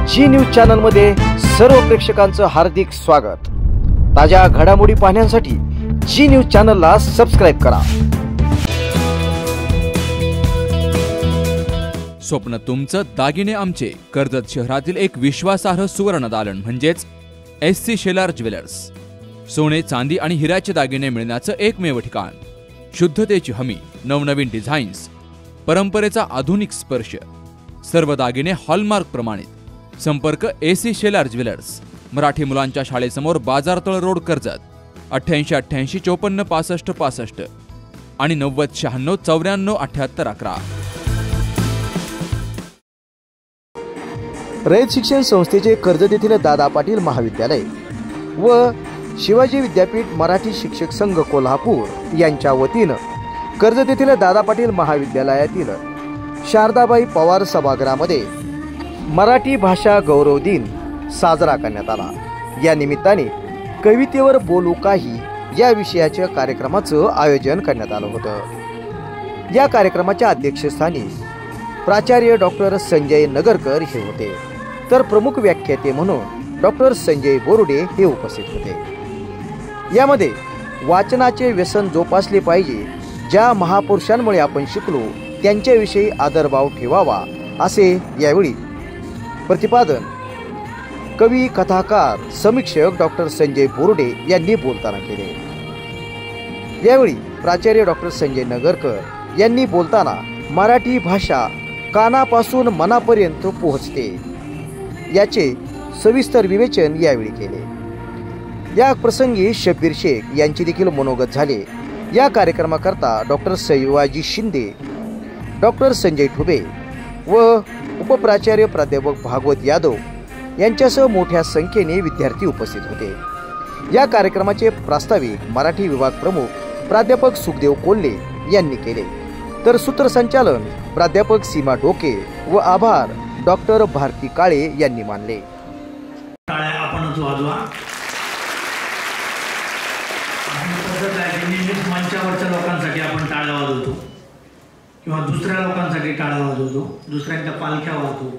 जी news channel मध्ये सर्व प्रेक्षकांचं हार्दिक स्वागत। ताज्या घडामोडी पाहण्यासाठी जी न्यूज चॅनलला सबस्क्राइब करा। स्वप्न तुमचं दागिने आमचे। कर्जत शहरातील एक विश्वासार्ह सुवर्ण दालन म्हणजेच SC शेलार ज्वेलर्स। सोने चांदी आणि हिऱ्याचे दागिने मिळण्याचं एकमेव ठिकाण। शुद्धतेची हमी, नवनवीन डिझाईन्स, परंपरेचा आधुनिक स्पर्श, सर्व दागिने हॉलमार्क प्रमाणित। संपर्क SC शेलार ज्वेलर्स, मराठी मुलांच्या शाळेसमोर बाजारतळ रोड, कर्जत। 8888 54 65 65 आणि 90 96 94 78 11। रयत शिक्षण संस्थेचे कर्जत येथील दादा पाटील महाविद्यालय व शिवाजी विद्यापीठ मराठी शिक्षक संघ कोल्हापूर यांच्या वतीनं कर्जत येथील दादा पाटील महाविद्यालयातील शारदाबाई पवार सभागृहामध्ये मराठी भाषा गौरव दिन साजरा करण्यात आला। या निमित्ताने कवितेवर बोलू काही या विषयाच्या कार्यक्रमाचं आयोजन करण्यात आलं होतं। या कार्यक्रमाच्या अध्यक्षस्थानी प्राचार्य डॉक्टर संजय नगरकर हे होते, तर प्रमुख व्याख्याते म्हणून डॉक्टर संजय बोरुडे हे उपस्थित होते। यामध्ये वाचनाचे व्यसन जोपासले पाहिजे, ज्या महापुरुषांमुळे आपण शिकलो त्यांच्याविषयी आदरभाव ठेवावा असे यावेळी प्रतिपादन कवी, कथाकार, समीक्षक डॉक्टर संजय बोरुडे यांनी बोलताना केले। यावेळी प्राचार्य डॉक्टर संजय नगरकर यांनी बोलताना मराठी भाषा कानापासून मनापर्यंत पोहोचते याचे सविस्तर विवेचन यावेळी केले। या प्रसंगी शब्बीर शेख यांची देखील मनोगत झाले। या कार्यक्रमाकरता डॉक्टर शिवाजी शिंदे, डॉक्टर संजय ठुबे व उपप्राचार्य प्राध्यापक भागवत यादव यांच्यासह मोठ्या संख्येने विद्यार्थी उपस्थित होते। या कार्यक्रमाचे प्रास्ताविक मराठी विभाग प्रमुख प्राध्यापक सुखदेव कोल्हे यांनी केले, तर सूत्रसंचालन प्राध्यापक सीमा डोके व आभार डॉक्टर भारती काळे यांनी मानले। आपणच वाजवा। मंचावरच्या लोकांसाठी आपण टाळ्या वाजवतो किंवा दुसऱ्या लोकांसाठी टाळ्या वाजवतो, दुसऱ्यांच्या पालख्या वाजवतो,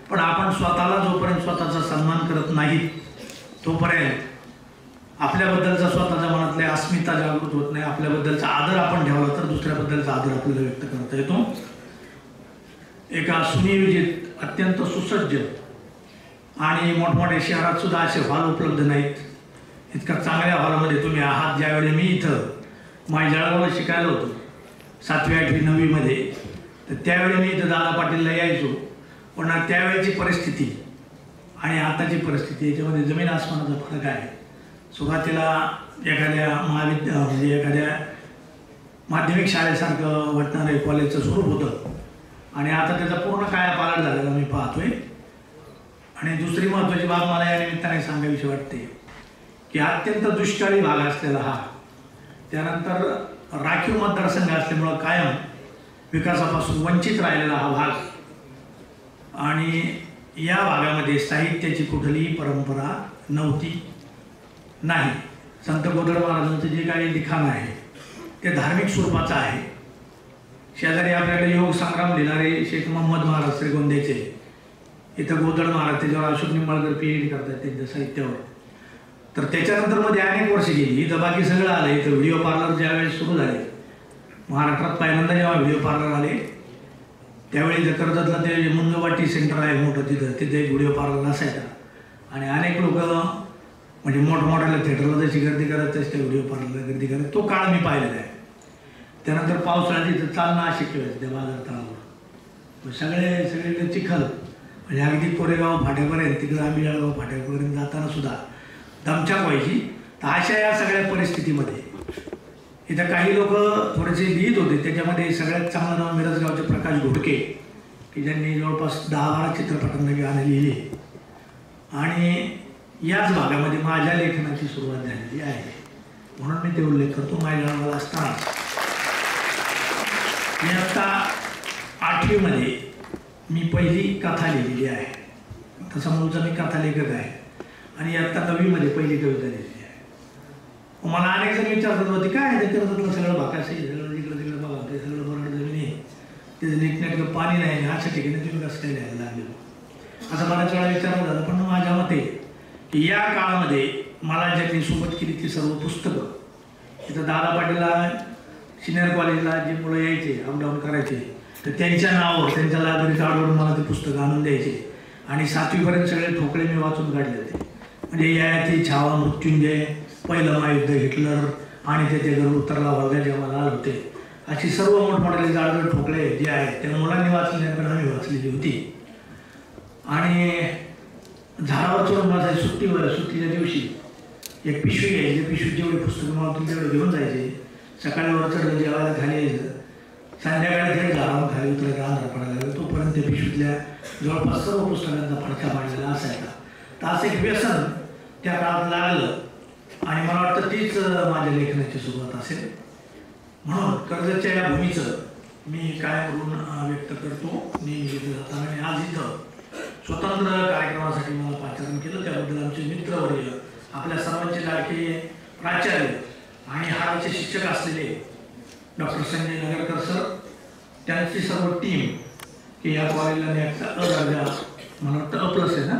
पण आपण स्वतःला जोपर्यंत स्वतःचा सन्मान करत नाही तोपर्यंत आपल्याबद्दलचा स्वतःच्या मनातल्या अस्मिता जागृत होत नाही। आपल्याबद्दलचा आदर आपण ठेवला तर दुसऱ्याबद्दलचा आदर आपल्याला व्यक्त करता येतो। एका सुनियोजित, अत्यंत सुसज्ज आणि मोठमोठ्या शहरात सुद्धा असे हॉल उपलब्ध नाहीत। इतका चांगल्या हॉलमध्ये तुम्ही आहात। ज्यावेळी मी इथं माझ्या जळगावला शिकायला होतो 7वी 8वी 9वी मध्ये, तर त्यावेळी मी इथं दादा पाटीलला यायचो, पण त्यावेळेची परिस्थिती आणि आताची परिस्थिती याच्यामध्ये जमीन आसमानाचा फरक आहे। सुरुवातीला एखाद्या म्हणजे एखाद्या माध्यमिक शाळेसारखं वाटणारं कॉलेजचं स्वरूप होतं आणि आता त्याचा पूर्ण कायापालट झालेला मी पाहतोय। आणि दुसरी महत्त्वाची बाब मला या निमित्ताने सांगावीशी वाटते की अत्यंत दुष्काळी भाग असलेला हा, त्यानंतर राखीव मतदारसंघ असल्यामुळं कायम विकासापासून वंचित राहिलेला हा भाग, आणि या भागामध्ये साहित्याची कुठलीही परंपरा नव्हती नाही। संत गोदड महाराजांचं जे काही लिखाण आहे ते धार्मिक स्वरूपाचं आहे। शेजारी आपल्याकडे योग संग्राम लिहिणारे शेख मोहम्मद महाराज श्रीगोंद्याचे, इथं गोदड महाराज, त्याच्यावर अशोक निंबाळकर PhD करतात त्यांच्या साहित्यावर। तर त्याच्यानंतर मध्ये अनेक वर्ष गेली, इथं बाकी सगळं आलं। इथं व्हिडिओ पार्लर ज्यावेळेस सुरू झाले महाराष्ट्रात, पहिल्यांदा जेव्हा व्हिडिओ पार्लर आले त्यावेळी जर कर्जतला ते मुंजवाटी सेंटर आहे मोठं, तिथे एक व्हिडिओ पार्लर असायचा आणि अनेक लोक म्हणजे मोठमोठ्याला थिएटरला जशी गर्दी करत तशी त्या व्हिडिओ पार्लरला गर्दी करत, तो काळ मी पाहिलेला आहे। त्यानंतर पावसाळ्यात तिथं चालणं अशक्य व्हायचं त्या बाजार तळावर, सगळे चिखल, म्हणजे अगदी कोरेगाव फाट्यापर्यंत, तिकडं आम्ही जळगाव फाट्यापर्यंत जाताना सुद्धा दमछाक व्हायची। तर अशा या सगळ्या परिस्थितीमध्ये इथं काही लोक थोडेसे लिहित होते। त्याच्यामध्ये सगळ्यात चांगलं नाव मिरजगावचे प्रकाश घोडके, की ज्यांनी जवळपास 10-12 चित्रपटांना गाणे लिहिले, आणि याच भागामध्ये माझ्या लेखनाची सुरुवात झालेली आहे, म्हणून मी ते उल्लेख करतो। माझ्या गावाला असताना मी आता 8वी मध्ये मी पहिली कथा लिहिलेली आहे। तसा मूळचा मी कथा लेखक आहे आणि आता 9वी मध्ये पहिली कविता लिहिली आहे। मला अनेक जण विचारतात होते काय ते कर्जतलं सगळं भाकाशी सगळं तिकडं तिकडं बघा, ते सगळं बरड जमीन आहे, तिथे नीटनेटकं पाणी नाही, अशा ठिकाणी तुम्ही कसं काय लिहायला लागले। असं बऱ्याच वेळा विचारलं झालं. पण माझ्या मते या काळामध्ये मला ज्यांनी सोबत केली ती सर्व पुस्तकं, इथं दादा पाटीलला सिनियर कॉलेजला जी मुलं यायचे अपडाऊन करायचे तर त्यांच्या नावावर त्यांच्या लायब्ररीत आढळून मला ते पुस्तकं आणून द्यायचे. आणि 7वीपर्यंत सगळे ठोकळे मी वाचून काढले होते. म्हणजे ययाती, छावा, मृत्युंजय, पहिलं महायुद्ध, हिटलर आणि त्याचे घर उत्तरला वर्गा जेव्हा लाल होते, अशी सर्व मोठमोठे जाळजळ ठोकळे जे आहेत त्या मुलांनी वाचले पण आम्ही वाचलेली होती. आणि झाडावर चढून वाचायची सुट्टीच्या दिवशी एक पिशवी घ्यायची, पिशवीत जेवढे पुस्तकं मला तुमच्याकडे घेऊन जायचे. सकाळी वर चढलं जेवायला खाली यायचं, संध्याकाळी तरी झाडावर खाली उतरायला अंधार पडायला लागला तोपर्यंत त्या पिशवीतल्या जवळपास सर्व पुस्तकांचा फडका पाडलेला असायचा. तर असं एक व्यसन त्या काळात लागलं आणि मला वाटतं तीच माझ्या लेखनाची सुरुवात असेल. म्हणून कर्जतच्या या भूमीचं मी काय करून व्यक्त करतो नेहमी जाताना. आणि आज इथं स्वतंत्र कार्यक्रमासाठी मला पाचारण केलं त्याबद्दल आमचे मित्रवर्य, आपल्या सर्वांचे लाडके प्राचार्य आणि हाराचे शिक्षक असलेले डॉक्टर संजय नगरकर सर, त्यांची सर्व टीम की या कॉलेजला न्यायचा दर्जा मला वाटतं अप्लस आहे ना,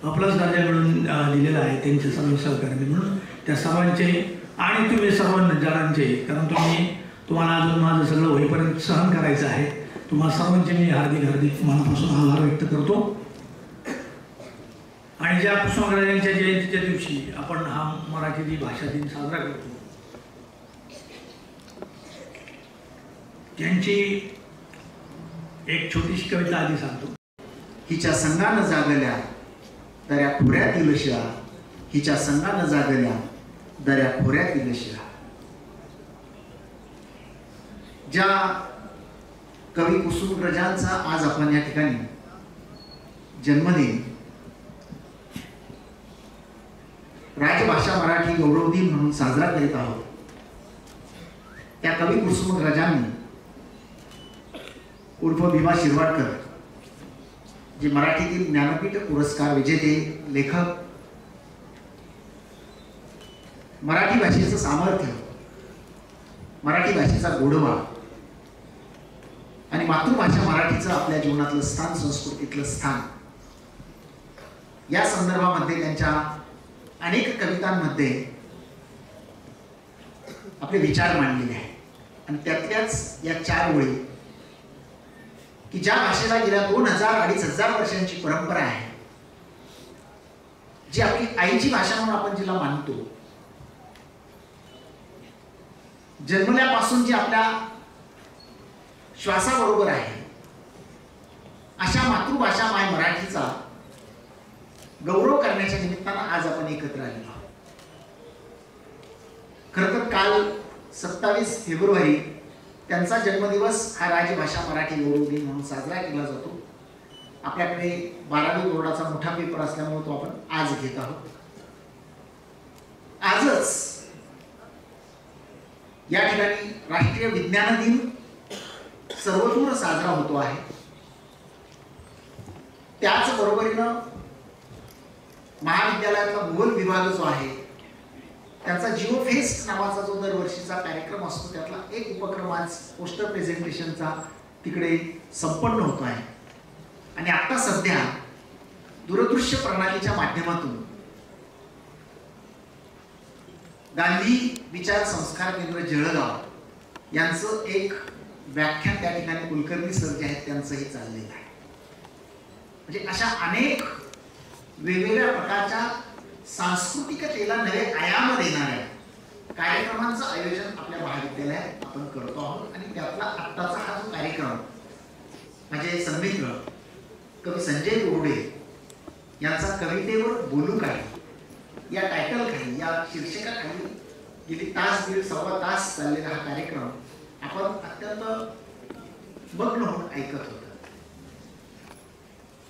अप्लस दर्जा मिळून दिलेला आहे त्यांचे सर्व सहकार्य म्हणून त्या सर्वांचे आणि तुम्ही सर्व जणांचे, कारण तुम्हाला अजून माझं सगळं होईपर्यंत सहन करायचं आहे. तुम्हाला सर्वांचे मी हार्दिक मनापासून आभार व्यक्त करतो. आणि ज्या कुसुमाग्रजांच्या जयंतीच्या दिवशी आपण हा मराठी भाषा दिन साजरा करतो, त्यांची एक छोटीशी कविता आधी सांगतो. हिच्या संगानं जागल्या दऱ्या खोऱ्यातील शिळा, हिच्या संगानं जागल्या दऱ्या खोऱ्यातील शिळा. ज्या कवी कुसुमाग्रजांचा आज आपण या ठिकाणी जन्मदिन, राजभाषा मराठी गौरव दिन म्हणून साजरा करीत आहोत, त्या कवी कुसुमाग्रजांनी उर्फ भीमा शिरवाडकर, जे मराठीतील ज्ञानपीठ पुरस्कार विजेते लेखक, मराठी भाषेचं सामर्थ्य, मराठी भाषेचा गोडवा आणि मातृभाषा मराठीचं आपल्या जीवनातलं स्थान, संस्कृतीतलं स्थान, या संदर्भामध्ये त्यांच्या अनेक कवितांमध्ये आपले विचार मांडलेले आहेत. आणि त्यातल्याच या 4 ओळी की ज्या भाषेला गेल्या 2000-2500 वर्षांची परंपरा आहे, जी आपली आईची भाषा म्हणून आपण जिला मानतो, जन्मल्यापासून जी आपल्या श्वासाबरोबर आहे, अशा मातृभाषा माय मराठीचा गौरव करण्याच्या निमित्तानं आज आपण एकत्र आलेलो आहोत. खरं तर काल 27 फेब्रुवारी त्यांचा जन्मदिवस हा राजभाषा मराठी गौरव दिन म्हणून साजरा केला जातो. आपल्याकडे 12वी बोर्डाचा मोठा पेपर असल्यामुळे तो आपण आज घेत आहोत. आजच या ठिकाणी राष्ट्रीय विज्ञान दिन सर्वदूर साजरा होतो आहे. त्याच बरोबरीनं महाविद्यालयातला भूगोल विभाग जो आहे त्यांचा जिओ फेस्ट नावाचा जो दरवर्षीचा कार्यक्रम असतो, त्यातला एक उपक्रम आज पोस्टर प्रेझेंटेशनचा तिकडे संपन्न होतो आहे. आणि आता सध्या दूरदृश्य प्रणालीच्या माध्यमातून गांधी विचार संस्कार केंद्र जळगाव यांचं एक व्याख्यान त्या ठिकाणी कुलकर्णी सर जे आहेत त्यांचंही चाललेलं आहे. म्हणजे अशा अनेक वेगवेगळ्या प्रकारच्या सांस्कृतिकतेला नवे आयाम देणाऱ्या कार्यक्रमांचं आयोजन आपल्या महाविद्यालयात आपण करतो आहोत. आणि त्यातला आत्ताचा हा जो कार्यक्रम म्हणजे संमित्र कवी संजय बोर्डे यांचा कवितेवर बोलू काही या टायटल खाली, या शीर्षकाखाली गेली तास, दीड, सव्वा तास चाललेला हा कार्यक्रम आपण अत्यंत मग्न होऊन ऐकत होतो.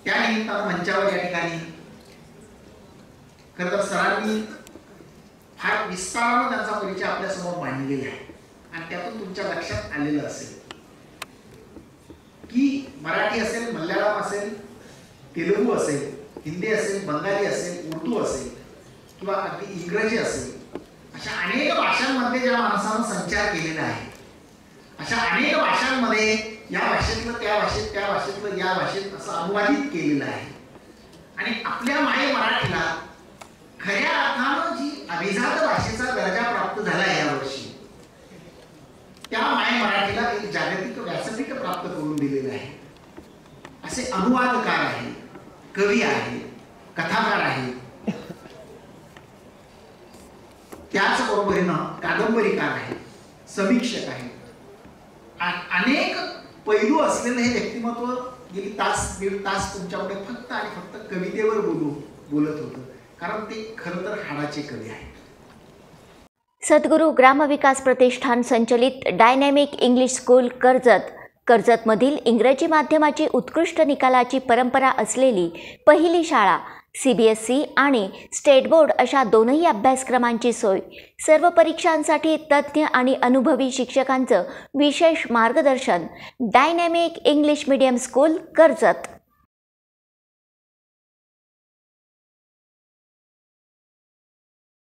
त्या निमित्तानं मंचावर या ठिकाणी खरं तर सरांनी फार विस्तारानं त्यांचा परिचय आपल्यासमोर मांडलेला आहे. आणि त्यातून तुमच्या लक्षात आलेलं असेल की मराठी असेल, मल्याळम असेल, तेलुगू असेल, हिंदी असेल, बंगाली असेल, उर्दू असेल किंवा अगदी इंग्रजी असेल, अशा अनेक भाषांमध्ये ज्या माणसानं संचार केलेला आहे, अशा अनेक भाषांमध्ये या भाषेतलं त्या भाषेत, त्या भाषेतलं या भाषेत असं अनुवादित केलेलं आहे. आणि आपल्या माय मराठीला खऱ्या अर्थानं जी अभिजात भाषेचा दर्जा प्राप्त झाला यावर्षी, त्या माय मराठीला एक जागतिक व्यासपीठ प्राप्त करून दिलेलं आहे. असे अनुवादकार आहे, कवी आहे, कथाकार आहे, त्याचबरोबरीनं कादंबरीकार आहे, समीक्षक आहे. अनेक पैलू असलेलं हे व्यक्तिमत्व गेली दीड तास तुमच्याकडे फक्त आणि फक्त कवितेवर बोलत होतं, कारण ते खरं तर हाडाचे कवी आहेत. सद्गुरू ग्रामविकास प्रतिष्ठान संचलित डायनॅमिक इंग्लिश स्कूल कर्जतमधील इंग्रजी माध्यमाची उत्कृष्ट निकालाची परंपरा असलेली पहिली शाळा, CBSE आणि स्टेट बोर्ड अशा दोनही अभ्यासक्रमांची सोय, सर्व परीक्षांसाठी तज्ज्ञ आणि अनुभवी शिक्षकांचं विशेष मार्गदर्शन. Dynamic English medium school Karjat.